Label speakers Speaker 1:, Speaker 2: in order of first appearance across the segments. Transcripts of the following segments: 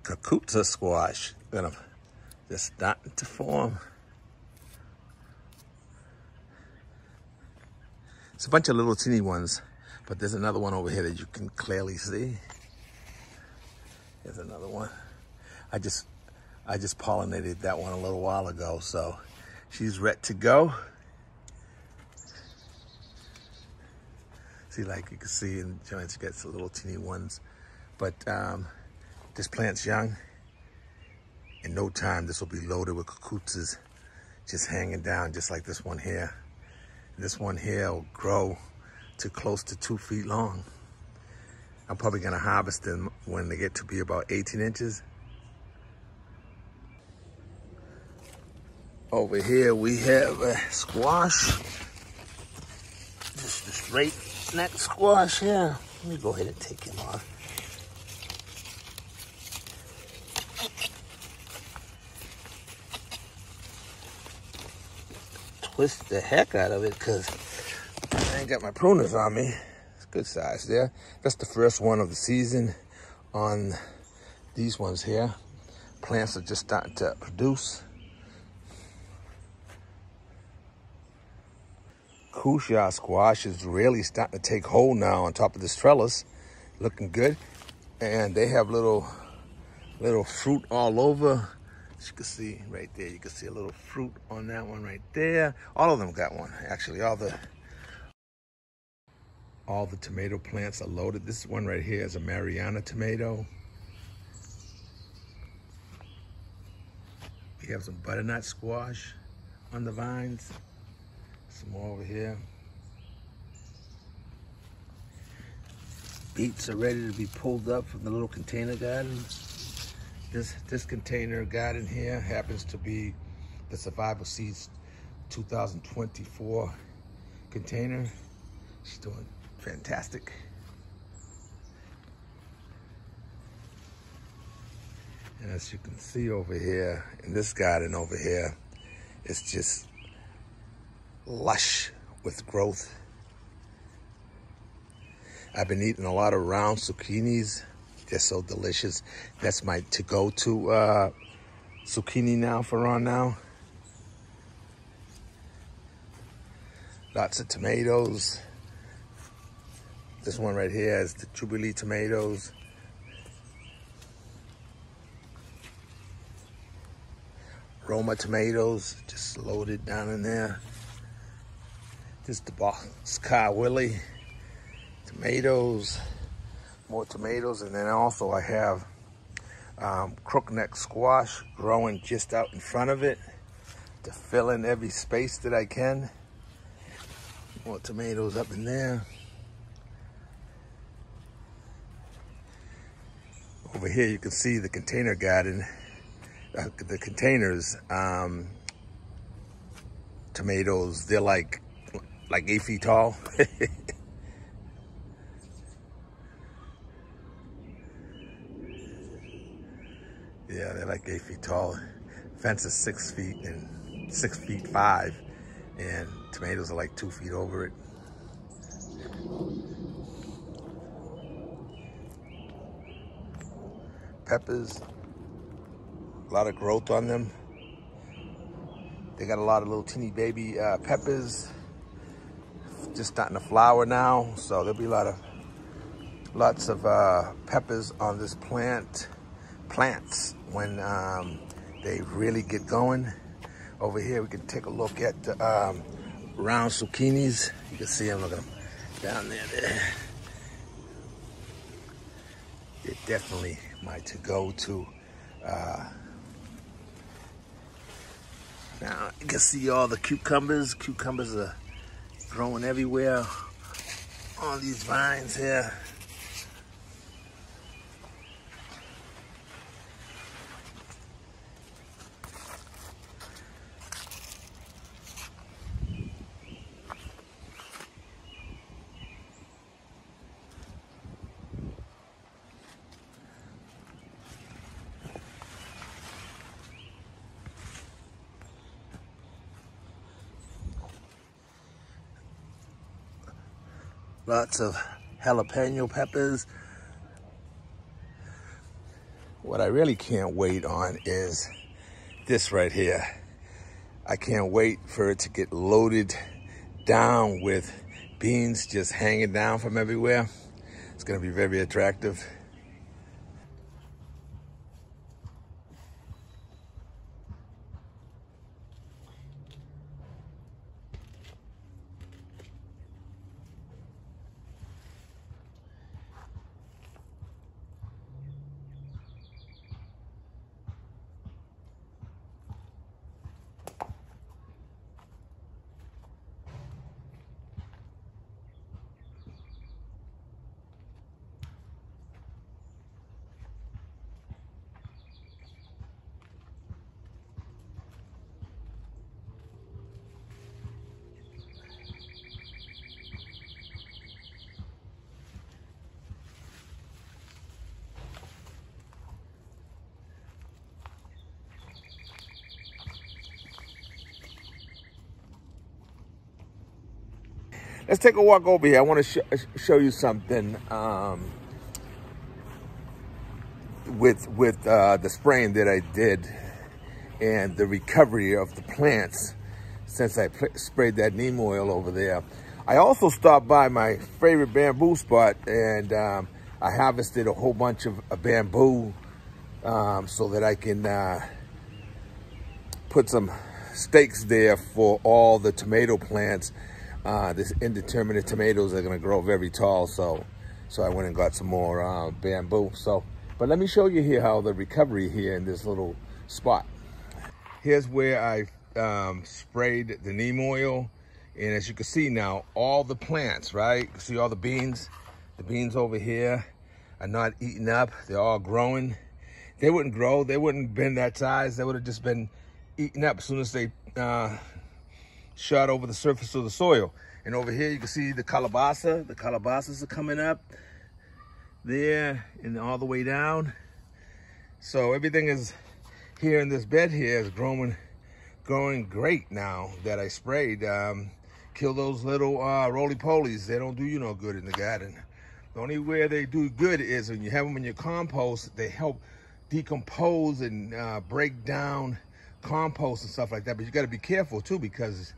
Speaker 1: Cucuza squash. Gonna just starting to form. It's a bunch of little teeny ones, but there's another one over here that you can clearly see. There's another one. I just pollinated that one a little while ago, so she's ready to go. See, like you can see in the joints, you get some little teeny ones, but this plant's young. In no time, this will be loaded with cucuzas, just hanging down, just like this one here. This one here will grow to close to 2 feet long. I'm probably gonna harvest them when they get to be about 18 inches. Over here we have a squash. Just the straight neck squash here. Let me go ahead and take him off. Twist the heck out of it because I ain't got my pruners on me. It's good size there. That's the first one of the season on these ones here. Plants are just starting to produce. Cushion squash is really starting to take hold now on top of this trellis. Looking good. And they have little fruit all over. As you can see right there, you can see a little fruit on that one right there. All of them got one, actually. All the tomato plants are loaded. This one right here is a Mariana tomato. We have some butternut squash on the vines. Some more over here. Beets are ready to be pulled up from the little container garden. This container garden here happens to be the Survival Seeds 2024 container. She's doing fantastic. And as you can see over here, in this garden over here, it's just lush with growth. I've been eating a lot of round zucchinis. They're so delicious. That's my to-go-to zucchini now for on now. Lots of tomatoes. This one right here is the Jubilee tomatoes. Roma tomatoes, just loaded down in there. This is the Boxcar Willie. Tomatoes, more tomatoes, and then also I have crookneck squash growing just out in front of it to fill in every space that I can. More tomatoes up in there. Over here you can see the container garden, the containers, tomatoes, they're like 8 feet tall. Yeah, they're like 8 feet tall. Fence is 6 feet and 6'5", and tomatoes are like 2 feet over it. Peppers, a lot of growth on them. They got a lot of little teeny baby peppers, just starting to flower now. So there'll be lots of peppers on this plants when they really get going. Over here we can take a look at the round zucchinis. You can see them, look at them down there. They're definitely my to-go-to. Now you can see all the cucumbers. Cucumbers are growing everywhere on these vines here. Lots of jalapeno peppers. what I really can't wait on is this right here. I can't wait for it to get loaded down with beans just hanging down from everywhere. It's gonna be very attractive. Let's take a walk over here. I want to show you something with the spraying that I did and the recovery of the plants since I sprayed that neem oil over there. I also stopped by my favorite bamboo spot and I harvested a whole bunch of bamboo so that I can put some stakes there for all the tomato plants. This indeterminate tomatoes are gonna grow very tall, so I went and got some more bamboo. But let me show you here how the recovery here in this little spot. Here's where I sprayed the neem oil, and as you can see now, all the plants, right? You see all the beans over here are not eaten up. They're all growing. They wouldn't grow. They wouldn't have been that size. They would have just been eaten up as soon as they shot over the surface of the soil. And over here you can see the calabaza. The calabazas are coming up there and all the way down. So everything is here in this bed here is growing great now that I sprayed. Kill those little roly-polies. They don't do you no good in the garden. The only way they do good is when you have them in your compost. They help decompose and break down compost and stuff like that. But you got to be careful too, because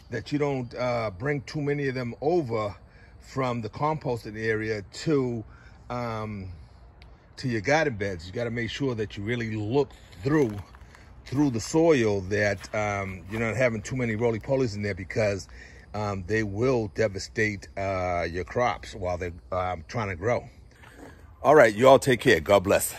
Speaker 1: that you don't bring too many of them over from the composted area to your garden beds. You got to make sure that you really look through the soil, that you're not having too many roly-polies in there, because they will devastate your crops while they're trying to grow. All right, you all take care. God bless.